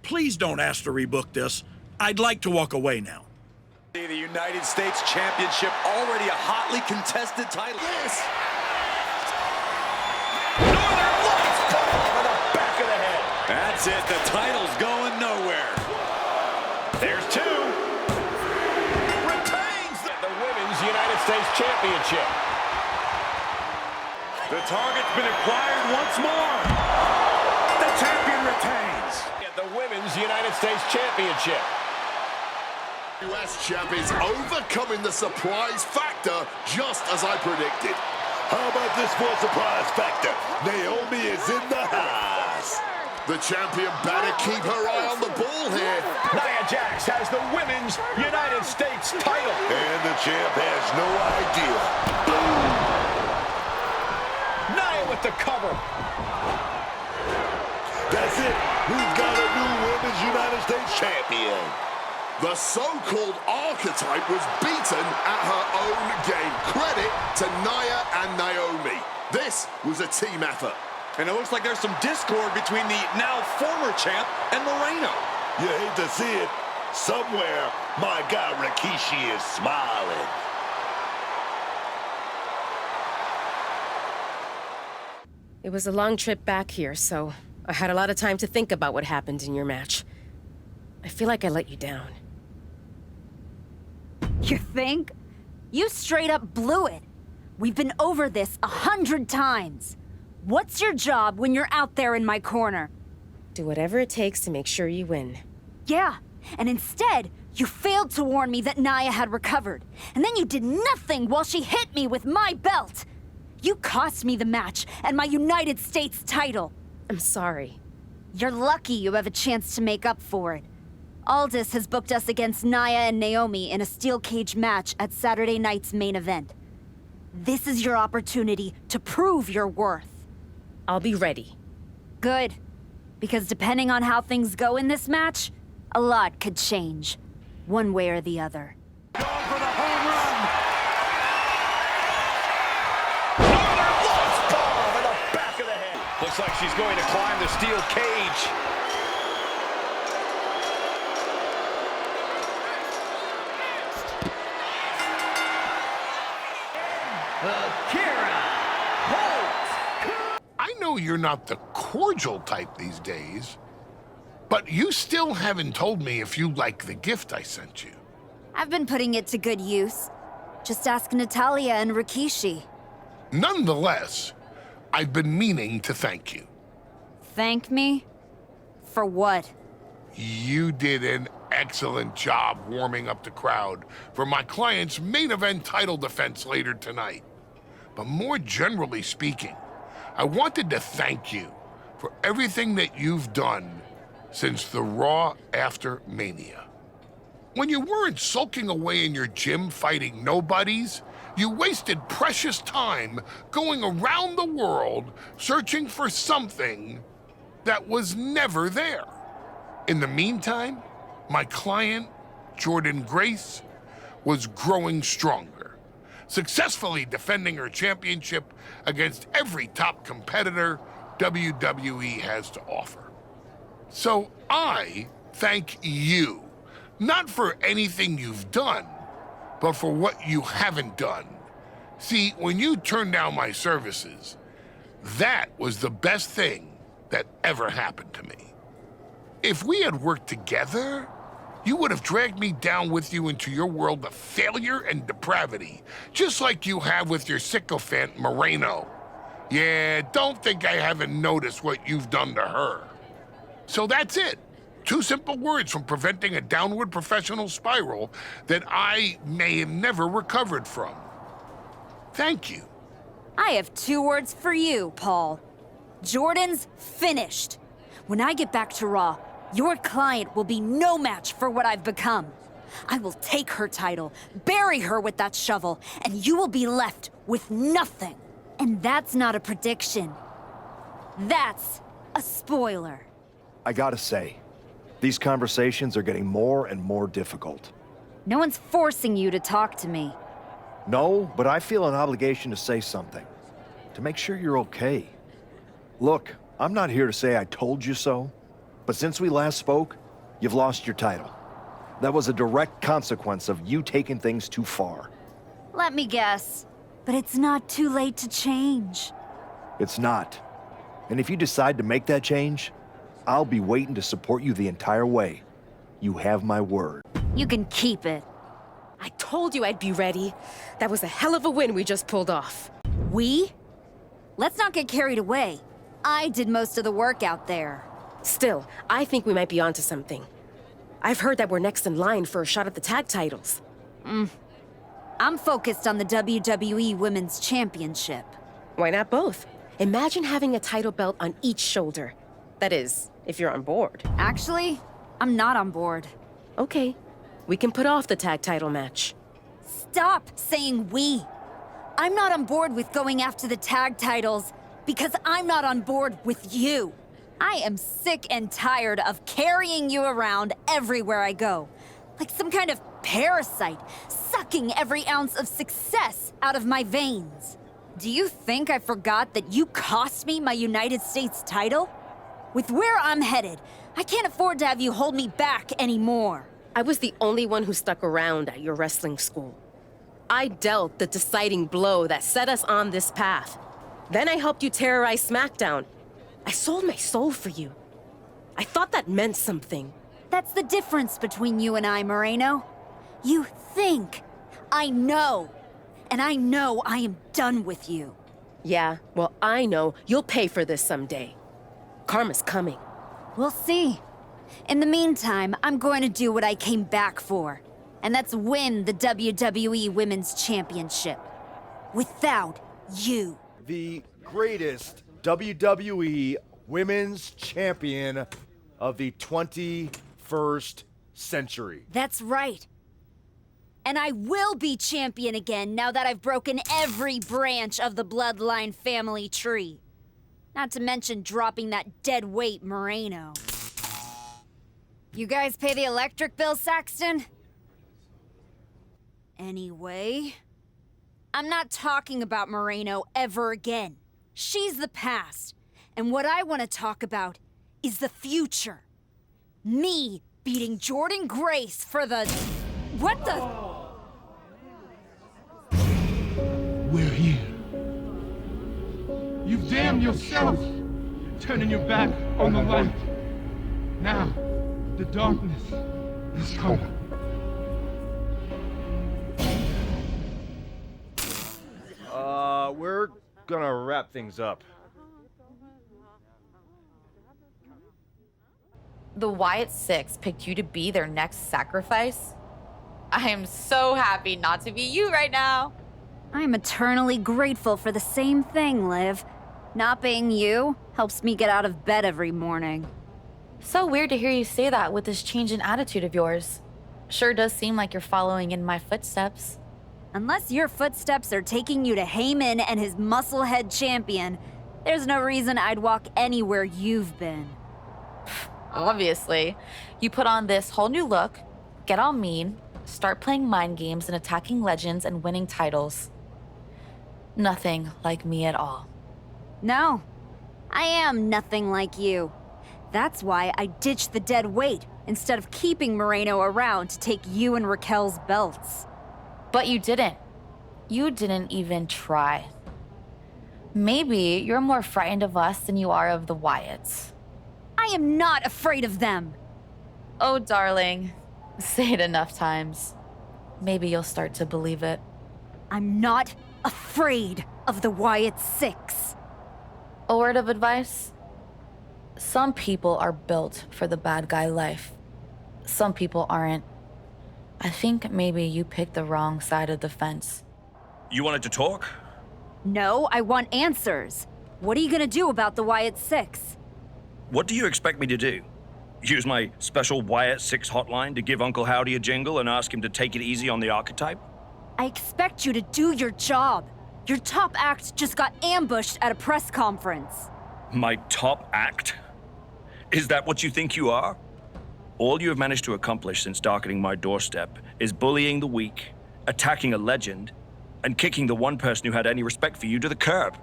Please don't ask to rebook this. I'd like to walk away now. The United States Championship, already a hotly contested title. Yes! Northern Lights ball to the back of the head. That's it, the title's going nowhere. There's two. Retains the Women's United States Championship. The target's been acquired once more. The champion retains. The Women's United States Championship. US champ is overcoming the surprise factor, just as I predicted. How about this for surprise factor? Naomi is in the house. The champion better keep her eye on the ball here. Nia Jax has the Women's United States title. And the champ has no idea. Nia with the cover. That's it. We've got a new Women's United States champion. The so-called archetype was beaten at her own game. Credit to Nia and Naomi. This was a team effort. And it looks like there's some discord between the now former champ and Moreno. You hate to see it. Somewhere, my guy Rikishi is smiling. It was a long trip back here, so I had a lot of time to think about what happened in your match. I feel like I let you down. You think? You straight up blew it. We've been over this 100 times. What's your job when you're out there in my corner? Do whatever it takes to make sure you win. Yeah, and instead, you failed to warn me that Nia had recovered. And then you did nothing while she hit me with my belt. You cost me the match and my United States title. I'm sorry. You're lucky you have a chance to make up for it. Aldis has booked us against Nia and Naomi in a steel cage match at Saturday night's main event. This is your opportunity to prove your worth. I'll be ready. Good. Because depending on how things go in this match, a lot could change. One way or the other. Going for the home run. Northern Lights ball to the back of the head. Looks like she's going to climb the steel cage. Akira! I know you're not the cordial type these days, but you still haven't told me if you like the gift I sent you. I've been putting it to good use. Just ask Natalia and Rikishi. Nonetheless, I've been meaning to thank you. Thank me? For what? You did an excellent job warming up the crowd for my client's main event title defense later tonight. But more generally speaking, I wanted to thank you for everything that you've done since the Raw after Mania. When you weren't sulking away in your gym fighting nobodies, you wasted precious time going around the world searching for something that was never there. In the meantime, my client, Jordynne Grace, was growing stronger, successfully defending her championship against every top competitor WWE has to offer. So I thank you, not for anything you've done, but for what you haven't done. See, when you turned down my services, that was the best thing that ever happened to me. If we had worked together, you would have dragged me down with you into your world of failure and depravity, just like you have with your sycophant Moreno. Yeah, don't think I haven't noticed what you've done to her. So that's it. 2 simple words from preventing a downward professional spiral that I may have never recovered from. Thank you. I have 2 words for you, Paul. Jordan's finished. When I get back to Raw, your client will be no match for what I've become. I will take her title, bury her with that shovel, and you will be left with nothing. And that's not a prediction. That's a spoiler. I gotta say, these conversations are getting more and more difficult. No one's forcing you to talk to me. No, but I feel an obligation to say something. To make sure you're okay. Look, I'm not here to say I told you so, but since we last spoke, you've lost your title. That was a direct consequence of you taking things too far. Let me guess. But it's not too late to change. It's not. And if you decide to make that change, I'll be waiting to support you the entire way. You have my word. You can keep it. I told you I'd be ready. That was a hell of a win we just pulled off. We? Let's not get carried away. I did most of the work out there. Still, I think we might be onto something. I've heard that we're next in line for a shot at the tag titles. I'm focused on the WWE Women's Championship. Why not both? Imagine having a title belt on each shoulder. That is, if you're on board. Actually, I'm not on board. Okay, we can put off the tag title match. Stop saying we. I'm not on board with going after the tag titles because I'm not on board with you. I am sick and tired of carrying you around everywhere I go. Like some kind of parasite, sucking every ounce of success out of my veins. Do you think I forgot that you cost me my United States title? With where I'm headed, I can't afford to have you hold me back anymore. I was the only one who stuck around at your wrestling school. I dealt the deciding blow that set us on this path. Then I helped you terrorize SmackDown. I sold my soul for you. I thought that meant something. That's the difference between you and I, Moreno. You think. I know. And I know I am done with you. Yeah, well, I know you'll pay for this someday. Karma's coming. We'll see. In the meantime, I'm going to do what I came back for. And that's win the WWE Women's Championship. Without you. The greatest WWE Women's Champion of the 21st century. That's right. And I will be champion again now that I've broken every branch of the Bloodline family tree. Not to mention dropping that dead weight Moreno. You guys pay the electric bill, Saxton? Anyway, I'm not talking about Moreno ever again. She's the past. And what I want to talk about is the future. Me beating Jordan Grace for the... What the... We're here. You've damned yourself, turning your back on the light. Now, the darkness is coming. We're gonna wrap things up. The Wyatt Six picked you to be their next sacrifice? I am so happy not to be you right now. I'm eternally grateful for the same thing, Liv. Not being you helps me get out of bed every morning. So weird to hear you say that with this change in attitude of yours. Sure does seem like you're following in my footsteps. Unless your footsteps are taking you to Heyman and his musclehead champion, there's no reason I'd walk anywhere you've been. Obviously. You put on this whole new look, get all mean, start playing mind games and attacking legends and winning titles. Nothing like me at all. No, I am nothing like you. That's why I ditched the dead weight instead of keeping Moreno around to take you and Raquel's belts. But you didn't. You didn't even try. Maybe you're more frightened of us than you are of the Wyatts. I am not afraid of them. Oh, darling. Say it enough times. Maybe you'll start to believe it. I'm not afraid of the Wyatt Six. A word of advice? Some people are built for the bad guy life. Some people aren't. I think maybe you picked the wrong side of the fence. You wanted to talk? No, I want answers. What are you gonna do about the Wyatt Six? What do you expect me to do? Use my special Wyatt 6 hotline to give Uncle Howdy a jingle and ask him to take it easy on the archetype? I expect you to do your job. Your top act just got ambushed at a press conference. My top act? Is that what you think you are? All you have managed to accomplish since darkening my doorstep is bullying the weak, attacking a legend, and kicking the one person who had any respect for you to the curb.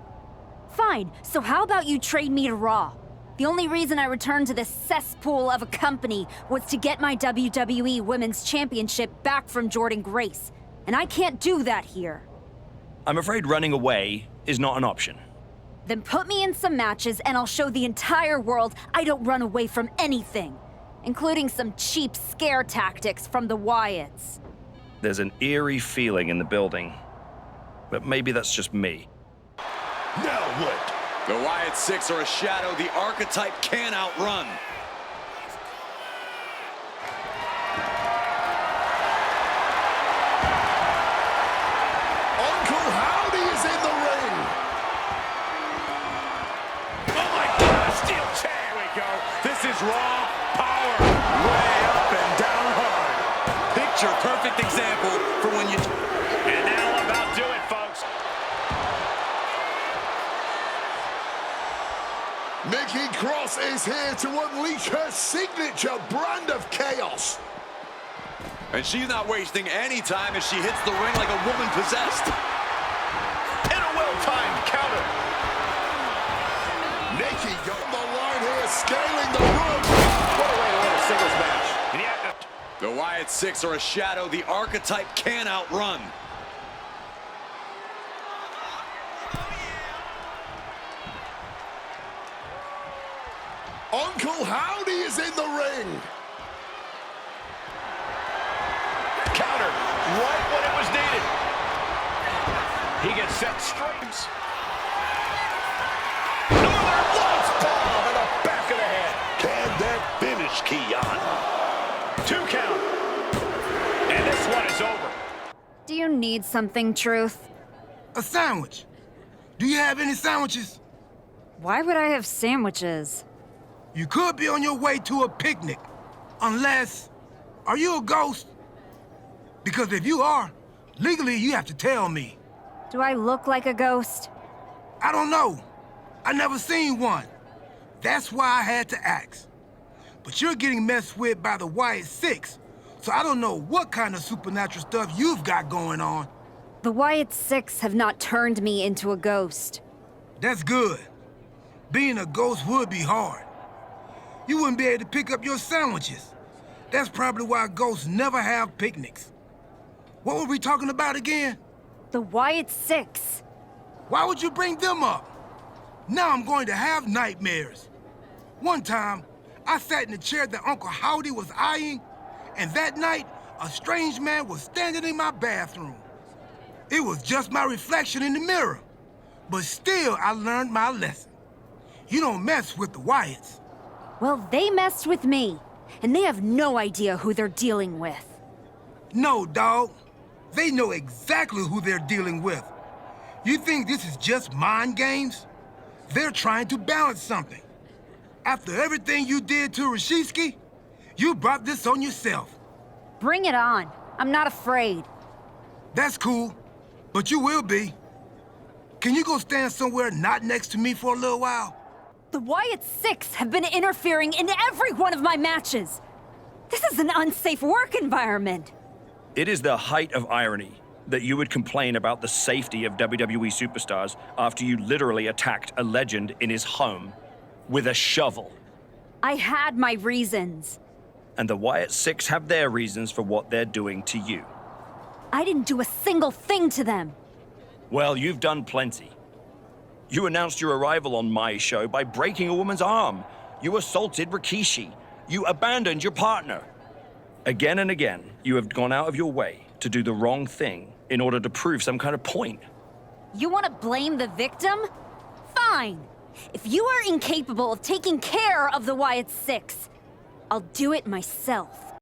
Fine, so how about you trade me to Raw? The only reason I returned to this cesspool of a company was to get my WWE Women's Championship back from Jordan Grace. And I can't do that here. I'm afraid running away is not an option. Then put me in some matches and I'll show the entire world I don't run away from anything, including some cheap scare tactics from the Wyatts. There's an eerie feeling in the building, but maybe that's just me. Now what? The Wyatt 6 are a shadow the archetype can't outrun. Uncle Howdy is in the ring. Oh my God, a steel chair. Here we go. This is raw power. Way up and down hard. Picture perfect example for when you... And now about do it, folks. Nikki Cross is here to unleash her signature brand of chaos. And she's not wasting any time as she hits the ring like a woman possessed. And a well-timed counter. Nikki got the line here, scaling the room. What a way to win a singles match. The Wyatt 6 are a shadow the archetype can't outrun. Uncle Howdy is in the ring. Counter right when it was needed. He gets set straight. Northern Lights bomb in the back of the head. Can that finish, Keon? 2 count. And this one is over. Do you need something, Truth? A sandwich. Do you have any sandwiches? Why would I have sandwiches? You could be on your way to a picnic. Unless... Are you a ghost? Because if you are, legally you have to tell me. Do I look like a ghost? I don't know. I never seen one. That's why I had to ask. But you're getting messed with by the Wyatt 6, so I don't know what kind of supernatural stuff you've got going on. The Wyatt 6 have not turned me into a ghost. That's good. Being a ghost would be hard. You wouldn't be able to pick up your sandwiches. That's probably why ghosts never have picnics. What were we talking about again? The Wyatt 6. Why would you bring them up? Now I'm going to have nightmares. One time, I sat in the chair that Uncle Howdy was eyeing, and that night, a strange man was standing in my bathroom. It was just my reflection in the mirror. But still, I learned my lesson. You don't mess with the Wyatts. Well, they messed with me, and they have no idea who they're dealing with. No, dog. They know exactly who they're dealing with. You think this is just mind games? They're trying to balance something. After everything you did to Rishitsky, you brought this on yourself. Bring it on. I'm not afraid. That's cool, but you will be. Can you go stand somewhere not next to me for a little while? The Wyatt 6 have been interfering in every one of my matches. This is an unsafe work environment. It is the height of irony that you would complain about the safety of WWE superstars after you literally attacked a legend in his home with a shovel. I had my reasons. And the Wyatt 6 have their reasons for what they're doing to you. I didn't do a single thing to them. Well, you've done plenty. You announced your arrival on my show by breaking a woman's arm. You assaulted Rikishi. You abandoned your partner. Again and again, you have gone out of your way to do the wrong thing in order to prove some kind of point. You want to blame the victim? Fine. If you are incapable of taking care of the Wyatt 6, I'll do it myself.